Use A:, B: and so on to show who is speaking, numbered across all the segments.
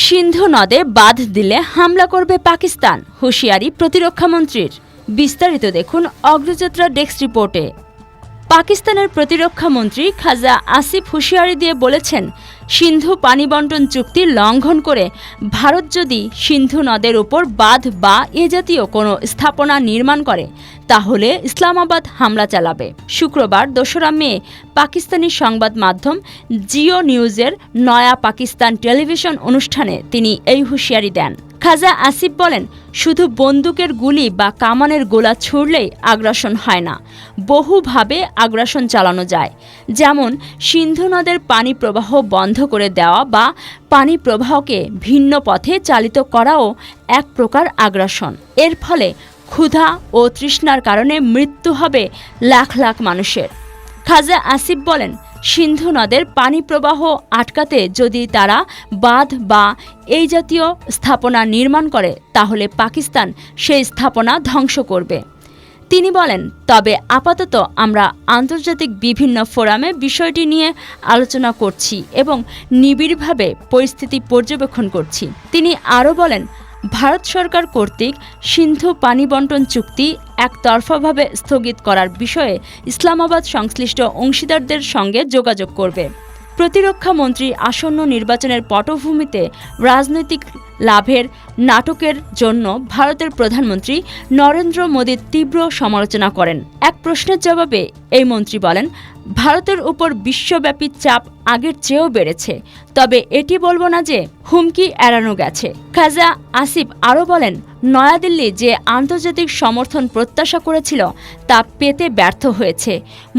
A: সিন্ধু নদে বাঁধ দিলে হামলা করবে পাকিস্তান, হুঁশিয়ারি প্রতিরক্ষামন্ত্রীর। বিস্তারিত দেখুন অগ্রযাত্রা ডেস্ক রিপোর্টে। পাকিস্তানের প্রতিরক্ষা মন্ত্রী খাজা আসিফ হুঁশিয়ারি দিয়ে বলেছেন, সিন্ধু পানি বন্টন চুক্তি লঙ্ঘন করে ভারত যদি সিন্ধু নদের উপর বাঁধ বা এ জাতীয় কোনো স্থাপনা নির্মাণ করে তাহলে ইসলামাবাদ হামলা চালাবে। শুক্রবার ২রা মে পাকিস্তানি সংবাদ মাধ্যম জিও নিউজের নয়া পাকিস্তান টেলিভিশন অনুষ্ঠানে তিনি এই হুঁশিয়ারি দেন। খাজা আসিফ বলেন, শুধু বন্দুকের গুলি বা কামানের গোলা ছুড়লেই আগ্রাসন হয় না, বহুভাবে আগ্রাসন চালানো যায়। যেমন সিন্ধু নদের পানি প্রবাহ বন্ধ করে দেওয়া বা পানি প্রবাহকে ভিন্ন পথে চালিত করাও এক প্রকার আগ্রাসন। এর ফলে ক্ষুধা ও তৃষ্ণার কারণে মৃত্যু হবে লাখ লাখ মানুষের। খাজা আসিফ বলেন, সিন্ধু নদের পানি প্রবাহ আটকাতে যদি তারা বাঁধ বা এই জাতীয় স্থাপনা নির্মাণ করে তাহলে পাকিস্তান সেই স্থাপনা ধ্বংস করবে। তিনি বলেন, তবে আপাতত আমরা আন্তর্জাতিক বিভিন্ন ফোরামে বিষয়টি নিয়ে আলোচনা করছি এবং নিবিড়ভাবে পরিস্থিতি পর্যবেক্ষণ করছি। তিনি আরও বলেন, ভারত সরকার কর্তৃক সিন্ধু পানি বন্টন চুক্তি একতরফাভাবে স্থগিত করার বিষয়ে ইসলামাবাদ সংশ্লিষ্ট অংশীদারদের সঙ্গে যোগাযোগ করবে। প্রতিরক্ষা মন্ত্রী আসন্ন নির্বাচনের পটভূমিতে রাজনৈতিক লাভের নাটকের জন্য ভারতের প্রধানমন্ত্রী নরেন্দ্র মোদীর তীব্র সমালোচনা করেন। এক প্রশ্নের জবাবে এই মন্ত্রী বলেন, ভারতের উপর বিশ্বব্যাপী চাপ আগের চেয়েও বেড়েছে, তবে এটি বলবো না যে হুমকি এড়ানো গেছে। খাজা আসিফ আরও বলেন, নয়াদিল্লি যে আন্তর্জাতিক সমর্থন প্রত্যাশা করেছিল তা পেতে ব্যর্থ হয়েছে।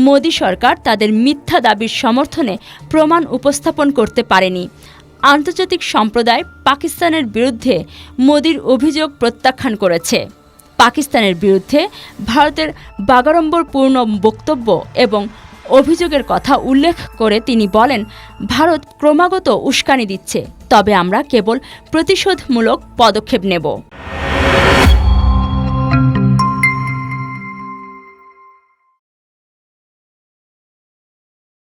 A: মোদী সরকার তাদের মিথ্যা দাবির সমর্থনে প্রমাণ উপস্থাপন করতে পারেনি। আন্তর্জাতিক সম্প্রদায় পাকিস্তানের বিরুদ্ধে মোদীর অভিযোগ প্রত্যাখ্যান করেছে। পাকিস্তানের বিরুদ্ধে ভারতের বাগাড়ম্বরপূর্ণ বক্তব্য এবং অভিযোগের কথা উল্লেখ করে তিনি বলেন, ভারত ক্রমাগত উস্কানি দিচ্ছে, তবে আমরা কেবল প্রতিশোধমূলক পদক্ষেপ নেব।